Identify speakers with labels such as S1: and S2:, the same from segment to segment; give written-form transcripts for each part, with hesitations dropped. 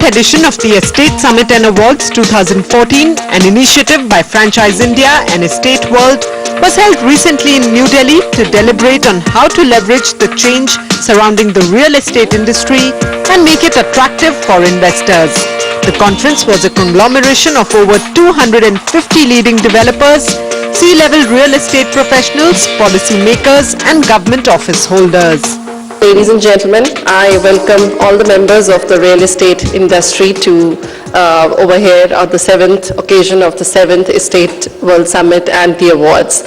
S1: edition of the Estate Summit and Awards 2014, an initiative by Franchise India and Estate World, was held recently in New Delhi to deliberate on how to leverage the change surrounding the real estate industry and make it attractive for investors. The conference was a conglomeration of over 250 leading developers, C-level real estate professionals, policymakers and government office holders.
S2: Ladies and gentlemen, I welcome all the members of the real estate industry to over here on the 7th occasion of the 7th Estate World Summit and the awards.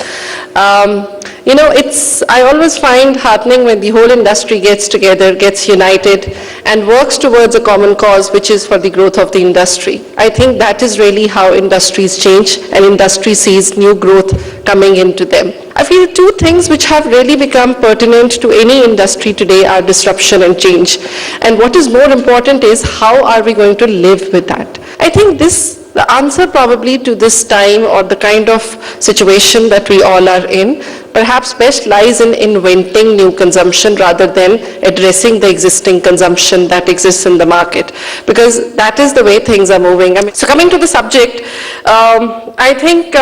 S2: I always find heartening when the whole industry gets together, gets united and works towards a common cause, which is for the growth of the industry. I think that is really how industries change and industry sees new growth coming into them. I feel two things which have really become pertinent to any industry today are disruption and change. And what is more important is how are we going to live with that? I think the answer probably to this time or the kind of situation that we all are in perhaps best lies in inventing new consumption rather than addressing the existing consumption that exists in the market, because that is the way things are moving. So coming to the subject, I think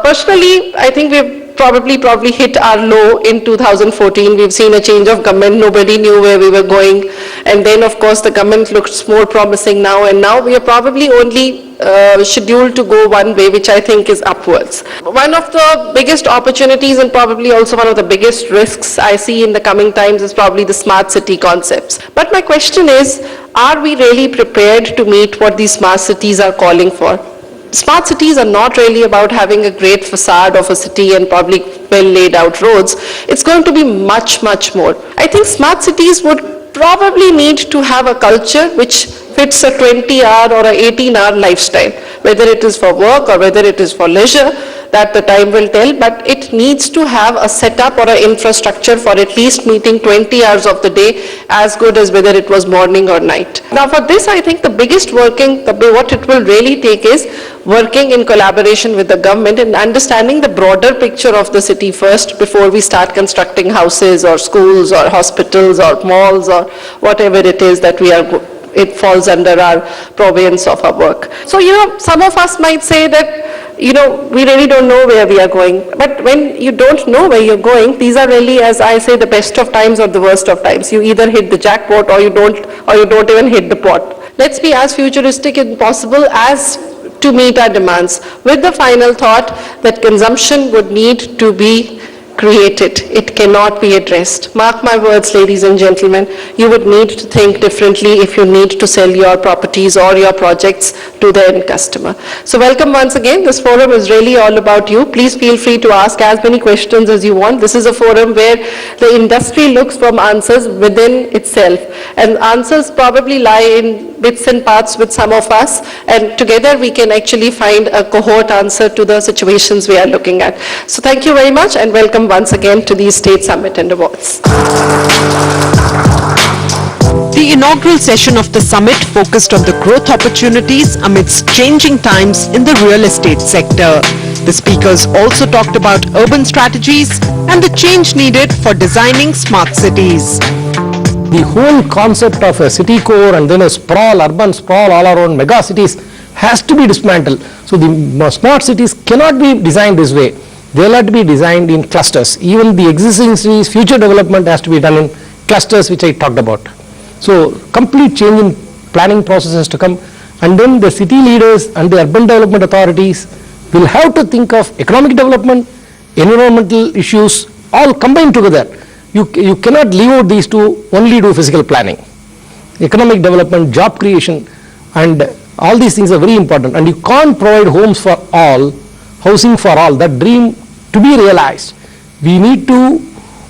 S2: personally, I think we've probably hit our low in 2014. We've seen a change of government. Nobody knew where we were going. And then, of course, the government looks more promising now. And now we are probably only scheduled to go one way, which I think is upwards. One of the biggest opportunities and probably also one of the biggest risks I see in the coming times is probably the smart city concepts. But my question is, are we really prepared to meet what these smart cities are calling for? Smart cities are not really about having a great facade of a city and probably well laid out roads. It's going to be much, much more. I think smart cities would probably need to have a culture which fits a 20-hour or an 18-hour lifestyle, whether it is for work or whether it is for leisure, that the time will tell, but it needs to have a setup or an infrastructure for at least meeting 20 hours of the day, as good as whether it was morning or night. Now for this, I think the biggest what it will really take is working in collaboration with the government and understanding the broader picture of the city first before we start constructing houses or schools or hospitals or malls or whatever it is that it falls under our province of our work. So, some of us might say that, we really don't know where we are going. But when you don't know where you're going, these are really, as I say, the best of times or the worst of times. You either hit the jackpot or you don't even hit the pot. Let's be as futuristic as possible as to meet our demands, with the final thought that consumption would need to be created. It cannot be addressed. Mark my words, ladies and gentlemen, you would need to think differently if you need to sell your properties or your projects to the end customer. So welcome once again. This forum is really all about you. Please feel free to ask as many questions as you want. This is a forum where the industry looks for answers within itself, and answers probably lie in bits and parts with some of us, and together we can actually find a cohort answer to the situations we are looking at. So thank you very much and welcome once again to the Estate Summit and Awards.
S1: The inaugural session of the summit focused on the growth opportunities amidst changing times in the real estate sector. The speakers also talked about urban strategies and the change needed for designing smart cities.
S3: The whole concept of a city core and then a urban sprawl all around mega cities has to be dismantled. So the smart cities cannot be designed this way. They will have to be designed in clusters. Even the existing cities, future development has to be done in clusters, which I talked about. So complete change in planning process has to come, and then the city leaders and the urban development authorities will have to think of economic development, environmental issues, all combined together. You cannot leave out these two, only do physical planning. Economic development, job creation, and all these things are very important. And you can't provide homes for all, housing for all, that dream to be realized. We need to,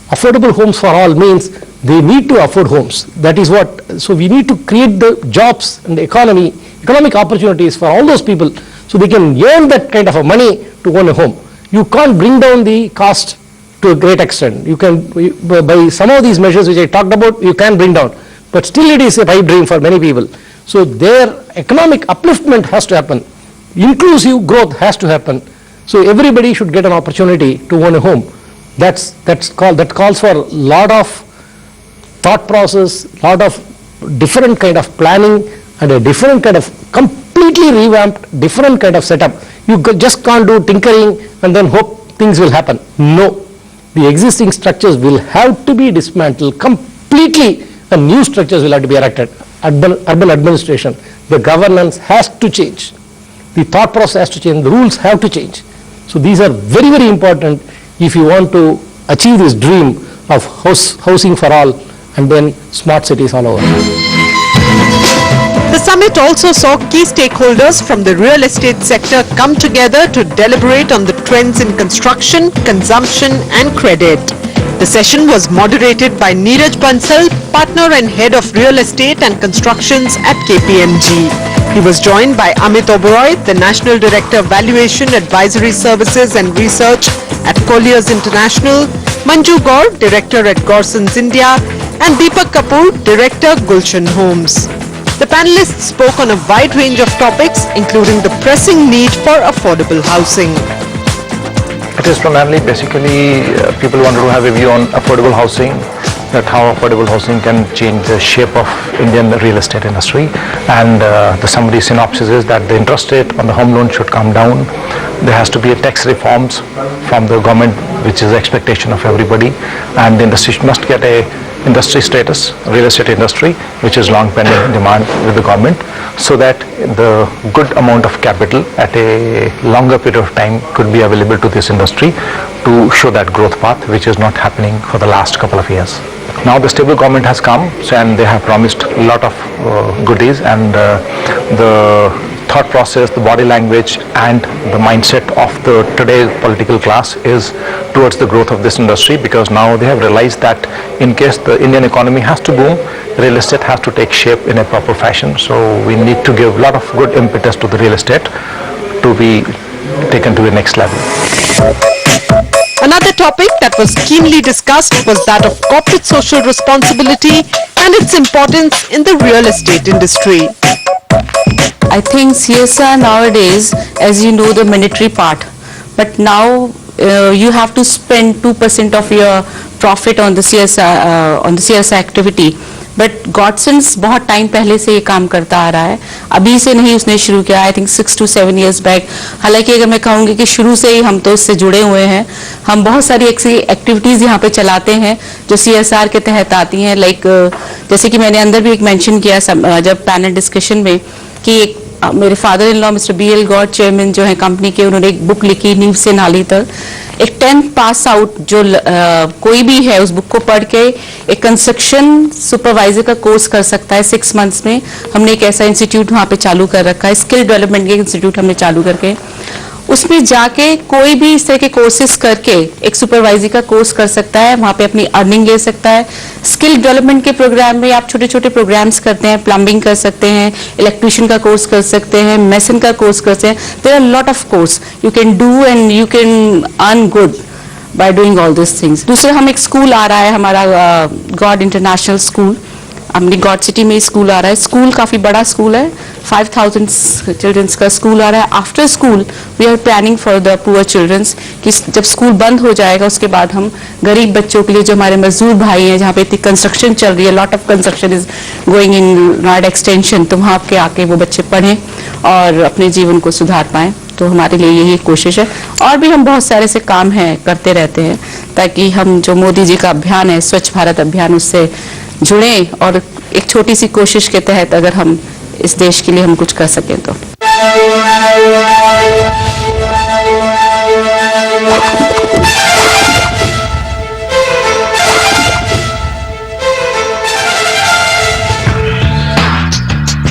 S3: affordable homes for all means they need to afford homes. That is what, so we need to create the jobs and the economic opportunities for all those people so they can earn that kind of a money to own a home. You can't bring down the cost to a great extent. You can, by some of these measures which I talked about, you can bring down, but still it is a pipe dream for many people. So their economic upliftment has to happen. Inclusive growth has to happen. So everybody should get an opportunity to own a home. That calls for a lot of thought process, lot of different kind of planning and a different kind of completely revamped, different kind of setup. You just can't do tinkering and then hope things will happen. No. The existing structures will have to be dismantled completely, and new structures will have to be erected. Urban administration, the governance has to change. The thought process has to change, the rules have to change. So these are very, very important if you want to achieve this dream of housing for all and then smart cities all over.
S1: The summit also saw key stakeholders from the real estate sector come together to deliberate on the trends in construction, consumption and credit. The session was moderated by Neeraj Bansal, partner and head of real estate and constructions at KPMG. He was joined by Amit Oberoi, the National Director Valuation Advisory Services and Research at Colliers International, Manju Gaur, Director at Gulshan India, and Deepak Kapoor, Director, Gulshan Homz. The panelists spoke on a wide range of topics, including the pressing need for affordable housing.
S4: It is primarily basically people wanted to have a view on affordable housing, that how affordable housing can change the shape of Indian real estate industry, and the summary synopsis is that the interest rate on the home loan should come down. There has to be a tax reforms from the government, which is the expectation of everybody, and the industry must get a industry status, real estate industry, which is long pending demand with the government, so that the good amount of capital at a longer period of time could be available to this industry to show that growth path, which is not happening for the last couple of years. Now the stable government has come, and they have promised a lot of goodies, and the thought process, the body language and the mindset of the today's political class is towards the growth of this industry, because now they have realized that in case the Indian economy has to boom, real estate has to take shape in a proper fashion. So we need to give a lot of good impetus to the real estate to be taken to the next level.
S1: Another topic that was keenly discussed was that of corporate social responsibility and its importance in the real estate industry.
S5: I think CSR nowadays, as you know, the mandatory part, but now you have to spend 2% of your profit on the CSR activity. But गॉडसन्स बहुत time पहले से ये काम करता आ रहा है, अभी से नहीं उसने शुरू किया, I think 6 to 7 years back. हालांकि अगर मैं कहूँगी कि शुरू से ही हम तो इससे जुड़े हुए हैं, हम बहुत सारी ऐसी एक्टिविटीज़ यहाँ पे चलाते हैं जो CSR के तहत आती हैं. लाइक जैसे कि मैंने अंदर भी एक मेंशन किया जब पैनल डिस्कशन में कि एक मेरे father in law mister BL God chairman जो है कंपनी के, उन्होंने एक बुक लिखी नींव से नाली तक. एक 10th पास आउट जो कोई भी है उस बुक को पढ़ के एक कंस्ट्रक्शन सुपरवाइजर का कोर्स कर सकता है 6 months में. हमने एक ऐसा इंस्टीट्यूट वहाँ पे चालू कर रखा है, स्किल डेवलपमेंट के इंस्टीट्यूट हमने चालू करके उसमें जाके कोई भी इस तरह के कोर्सेज करके एक सुपरवाइजर का कोर्स कर सकता है, वहाँ पे अपनी अर्निंग ले सकता है. स्किल डेवलपमेंट के प्रोग्राम में आप छोटे छोटे प्रोग्राम्स करते हैं, प्लम्बिंग कर सकते हैं, इलेक्ट्रिशियन का कोर्स कर सकते हैं, मेसन का कोर्स कर सकते हैं. There are lot of course you can do and you can earn good by doing all this things. दूसरा हम एक स्कूल आ रहा है हमारा गॉड इंटरनेशनल स्कूल, हमने गॉड सिटी में स्कूल आ रहा है. स्कूल काफ़ी बड़ा स्कूल है, 5000 चिल्ड्रंस का स्कूल आ रहा है. After school we are planning for the poor childrens कि जब स्कूल बंद हो जाएगा उसके बाद हम गरीब बच्चों के लिए, जो हमारे मजदूर भाई हैं, जहाँ पे इतनी कंस्ट्रक्शन चल रही है, lot of construction is going in Noida extension, तो वहाँ के आके वो बच्चे पढ़ें और अपने जीवन को सुधार पाएँ. तो हमारे लिए यही कोशिश है. और भी हम बहुत सारे से काम हैं करते रहते हैं ताकि हम जो मोदी जी का अभियान है स्वच्छ भारत अभियान उससे जुड़ें और एक छोटी सी कोशिश के तहत अगर हम इस देश के लिए हम कुछ कर सकें तो.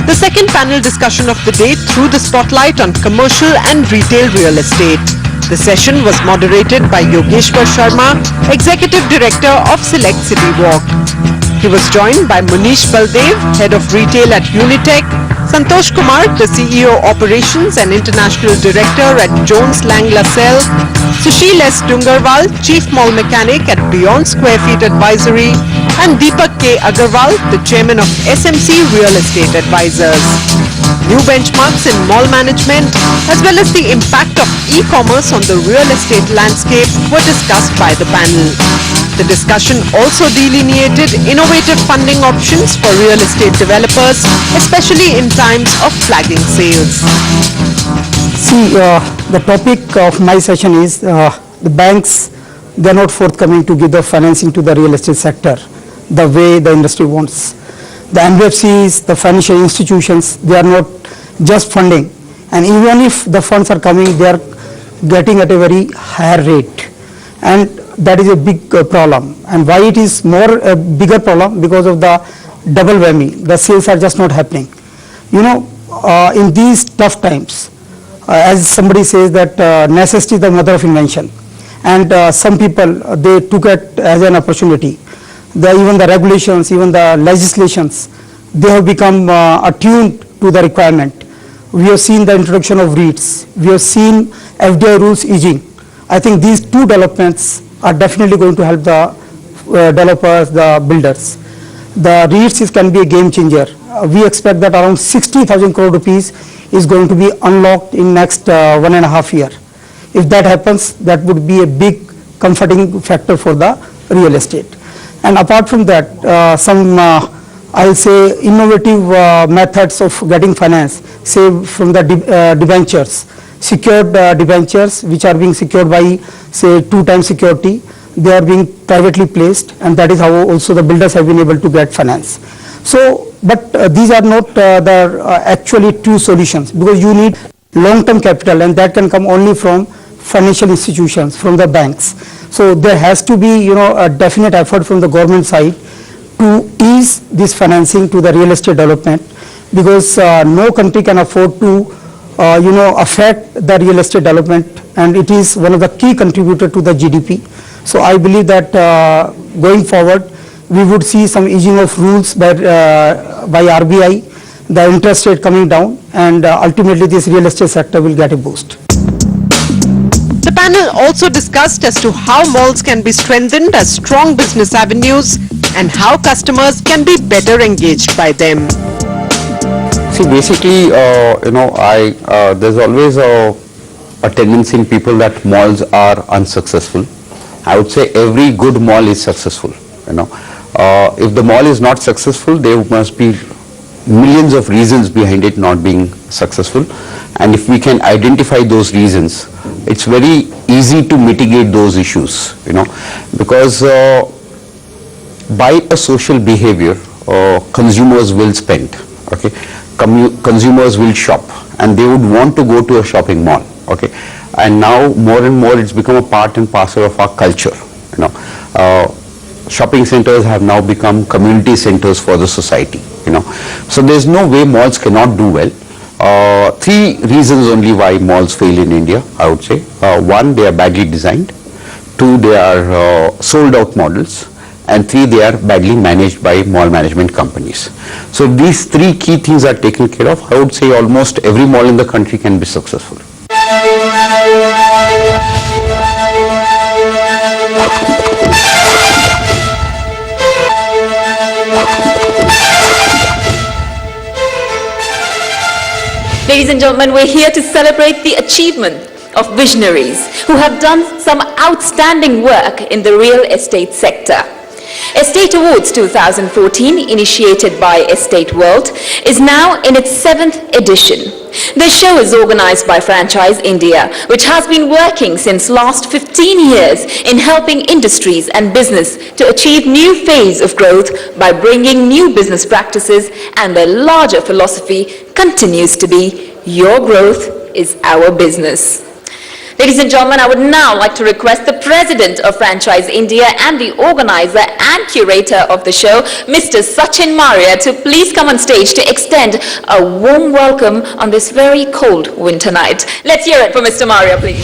S1: The second panel discussion of the day threw the spotlight on commercial and retail real estate. The session was moderated by Yogeshwar Sharma, Executive Director of Select City Walk. He was joined by Munish Baldev, Head of Retail at Unitech, Santosh Kumar, the CEO Operations and International Director at Jones Lang LaSalle, Sushil S. Dungarwal, Chief Mall Mechanic at Beyond Square Feet Advisory, and Deepak K. Agarwal, the Chairman of SMC Real Estate Advisors. New benchmarks in mall management as well as the impact of e-commerce on the real estate landscape were discussed by the panel. The discussion also delineated innovative funding options for real estate developers, especially in times of flagging sales.
S6: See, the topic of my session is the banks, they are not forthcoming to give the financing to the real estate sector the way the industry wants. The NBFCs, the financial institutions, they are not just funding, and even if the funds are coming, they are getting at a very higher rate, and that is a big problem. And why it is more a bigger problem? Because of the double whammy. The sales are just not happening. You know, in these tough times, as somebody says that necessity is the mother of invention, and some people, they took it as an opportunity. Even the regulations, even the legislations, they have become attuned to the requirement. We have seen the introduction of REITs. We have seen FDI rules easing. I think these two developments are definitely going to help the developers, the builders. The REITs can be a game changer. We expect that around 60,000 crore rupees is going to be unlocked in next 1.5 years. If that happens, that would be a big comforting factor for the real estate. And apart from that, some I'll say innovative methods of getting finance, say from the debentures, secured debentures which are being secured by say 2 times security, they are being privately placed, and that is how also the builders have been able to get finance. So, but these are not the actually true solutions, because you need long-term capital, and that can come only from financial institutions, from the banks. So there has to be, you know, a definite effort from the government side to ease this financing to the real estate development, because no country can afford to, you know, affect the real estate development, and it is one of the key contributor to the GDP. So I believe that going forward, we would see some easing of rules by RBI, the interest rate coming down, and ultimately this real estate sector will get a boost.
S1: The panel also discussed as to how malls can be strengthened as strong business avenues and how customers can be better engaged by them.
S7: See, basically, you know, there's always a tendency in people that malls are unsuccessful. I would say every good mall is successful, you know. If the mall is not successful, there must be millions of reasons behind it not being successful, and if we can identify those reasons, it's very easy to mitigate those issues, you know, because by a social behavior, consumers will spend, okay, consumers will shop, and they would want to go to a shopping mall, okay, and now more and more it's become a part and parcel of our culture, you know. Shopping centers have now become community centers for the society, you know. So there's no way malls cannot do well. 3 reasons only why malls fail in India, I would say. 1, they are badly designed. 2, they are sold out models. And 3, they are badly managed by mall management companies. So if these 3 key things are taken care of, I would say almost every mall in the country can be successful.
S8: Ladies and gentlemen, we're here to celebrate the achievement of visionaries who have done some outstanding work in the real estate sector. Estate Awards 2014, initiated by Estate World, is now in its 7th edition. This show is organized by Franchise India, which has been working since last 15 years in helping industries and business to achieve new phase of growth by bringing new business practices, and their larger philosophy continues to be, your growth is our business. Ladies and gentlemen, I would now like to request the President of Franchise India and the organizer and curator of the show, Mr. Sachin Maria, to please come on stage to extend a warm welcome on this very cold winter night. Let's hear it for Mr. Maria, please.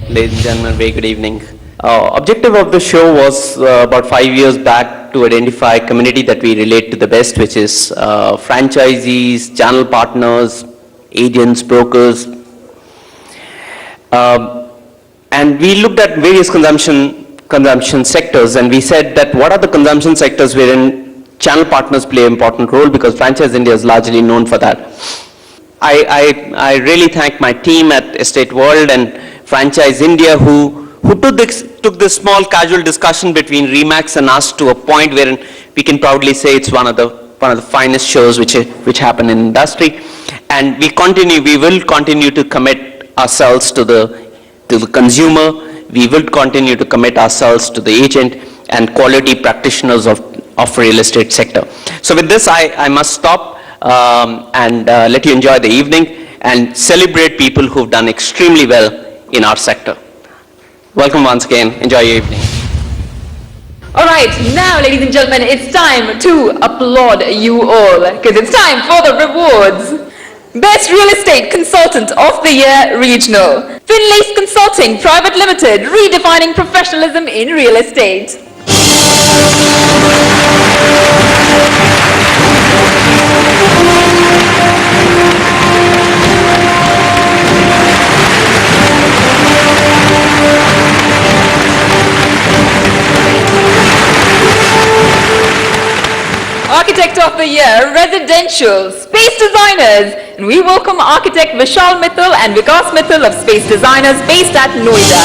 S9: Ladies and gentlemen, very good evening. Objective of the show was about 5 years back to identify a community that we relate to the best, which is franchisees, channel partners, agents, brokers. And we looked at various consumption sectors, and we said that what are the consumption sectors wherein channel partners play an important role, because Franchise India is largely known for that. I really thank my team at Estate World and Franchise India who who took this small casual discussion between Remax and us to a point where we can proudly say it's one of the finest shows which happen in industry. And we will continue to commit ourselves to the consumer. We will continue to commit ourselves to the agent and quality practitioners of real estate sector. So with this, I must stop and let you enjoy the evening and celebrate people who've done extremely well in our sector. Welcome once again. Enjoy your evening.
S8: All right, now, ladies and gentlemen, it's time to applaud you all, because it's time for the rewards. Best Real Estate Consultant of the Year Regional, Finlace Consulting Private Limited, redefining professionalism in real estate. Architect of the Year, Residential, Space Designers, and we welcome Architect Vishal Mittal and Vikas Mittal of Space Designers based at Noida.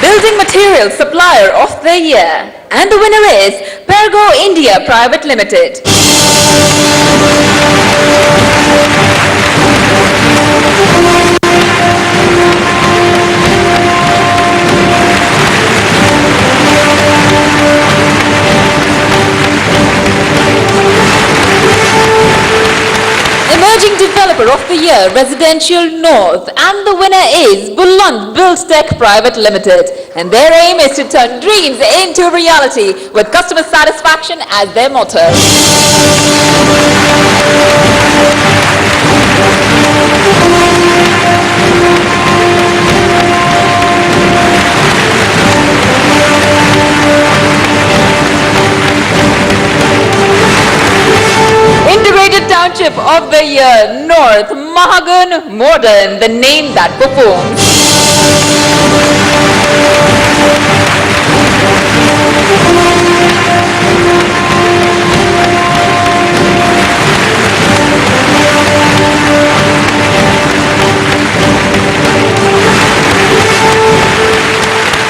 S8: Building Material Supplier of the Year, and the winner is Pergo India Private Limited. Emerging Developer of the Year, Residential North, and the winner is Buland Buildtech Private Limited. And their aim is to turn dreams into reality with customer satisfaction as their motto. Integrated Township of the Year, North, Mahagan Modern, the name that performs.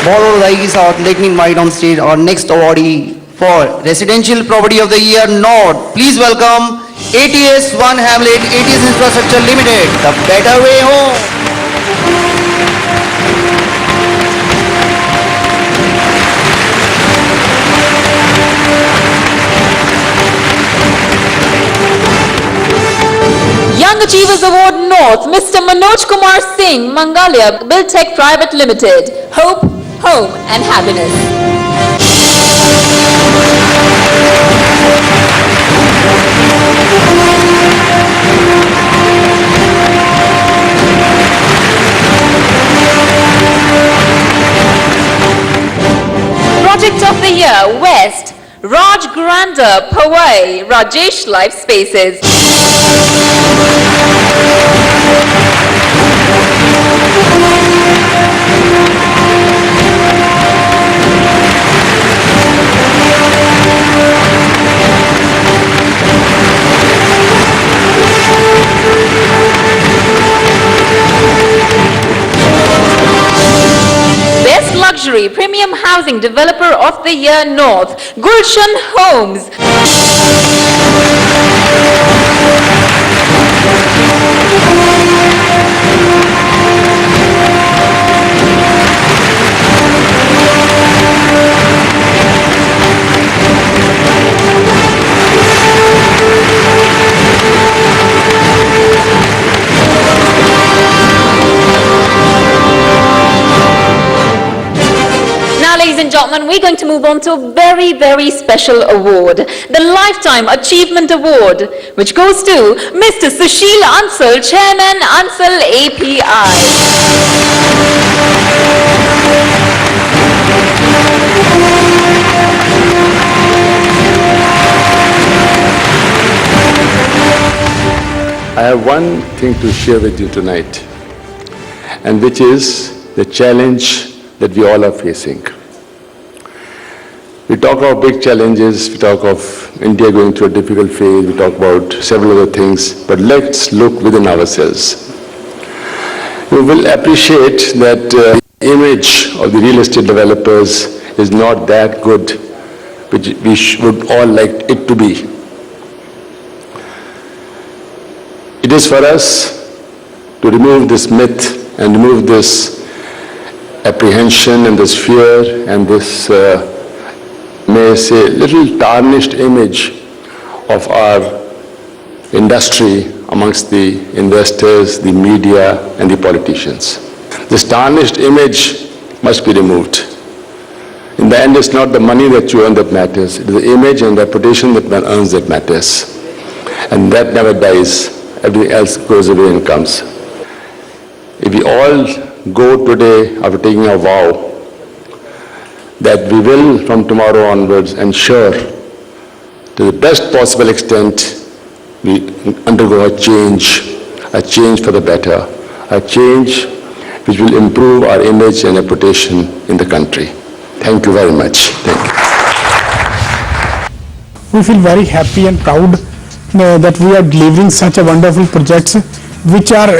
S10: बहुत बधाई के साथ let me invite on stage और next awardee for residential property of the year north. Please welcome ATS 1 Hamlet ATS Infrastructure Limited, the better way home.
S8: Young Achievers Award North, Mr. Manoj Kumar Singh, Mangalia, Buildtech Private Limited. Hope, home and happiness. Project of the Year, West, Raj Granda, Powai, Rajesh Life Spaces. Best Luxury Premium Housing Developer of the Year North, Gulshan Homz. Ladies and gentlemen, we're going to move on to a very, very special award, the Lifetime Achievement Award, which goes to Mr. Sushil Ansal, Chairman, Ansal API.
S11: I have one thing to share with you tonight, and which is the challenge that we all are facing. We talk of big challenges, we talk of India going through a difficult phase, we talk about several other things, but let's look within ourselves. You will appreciate that the image of the real estate developers is not that good, which we would all like it to be. It is for us to remove this myth and remove this apprehension and this fear and this may I say, little tarnished image of our industry amongst the investors, the media, and the politicians. This tarnished image must be removed. In the end, it's not the money that you earn that matters. It is the image and reputation that one earns that matters. And that never dies. Everything else goes away and comes. If we all go today after taking a vow that we will from tomorrow onwards ensure to the best possible extent we undergo a change for the better, a change which will improve our image and reputation in the country. Thank you very much. Thank you.
S6: We feel very happy and proud that we are delivering such a wonderful projects, which are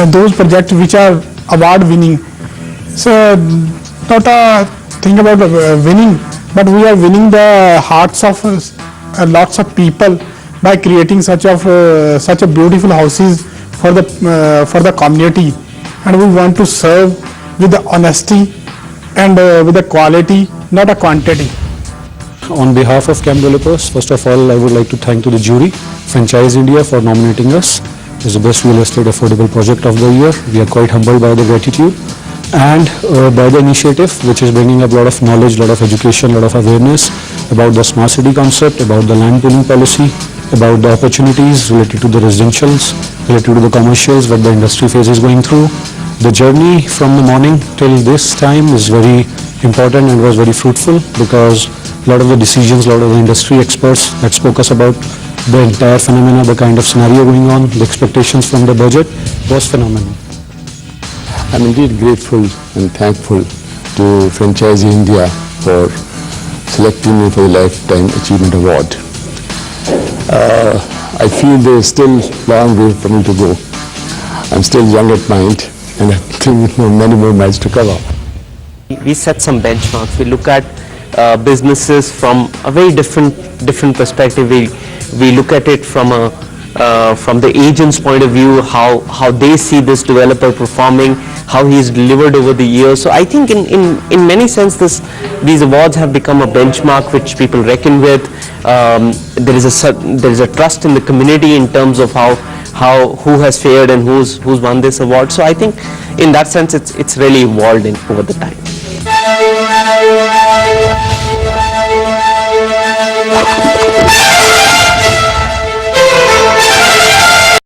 S6: those projects which are award winning. So not a thing about winning, but we are winning the hearts of lots of people by creating such a beautiful houses for the community, and we want to serve with the honesty and with the quality, not a quantity.
S12: On behalf of camp developers, first of all, I would like to thank to the jury, Franchise India, for nominating us as the best real estate affordable project of the year. We are quite humbled by the gratitude and by the initiative, which is bringing up a lot of knowledge, a lot of education, a lot of awareness about the smart city concept, about the land pooling policy, about the opportunities related to the residentials, related to the commercials, what the industry phase is going through. The journey from the morning till this time is very important and was very fruitful, because a lot of the decisions, a lot of the industry experts that spoke us about the entire phenomena, the kind of scenario going on, the expectations from the budget was phenomenal.
S11: I'm indeed grateful and thankful to Franchise India for selecting me for the Lifetime Achievement Award. I feel there is still a long way for me to go. I'm still young at mind and I think many more miles to cover.
S9: We set some benchmarks. We look at businesses from a very different perspective. We look at it from the agent's point of view, how they see this developer performing, how he's delivered over the years. So I think in many sense these awards have become a benchmark which people reckon with. There is a trust in the community in terms of who has fared and who's won this award. So I think in that sense it's really evolved over the time.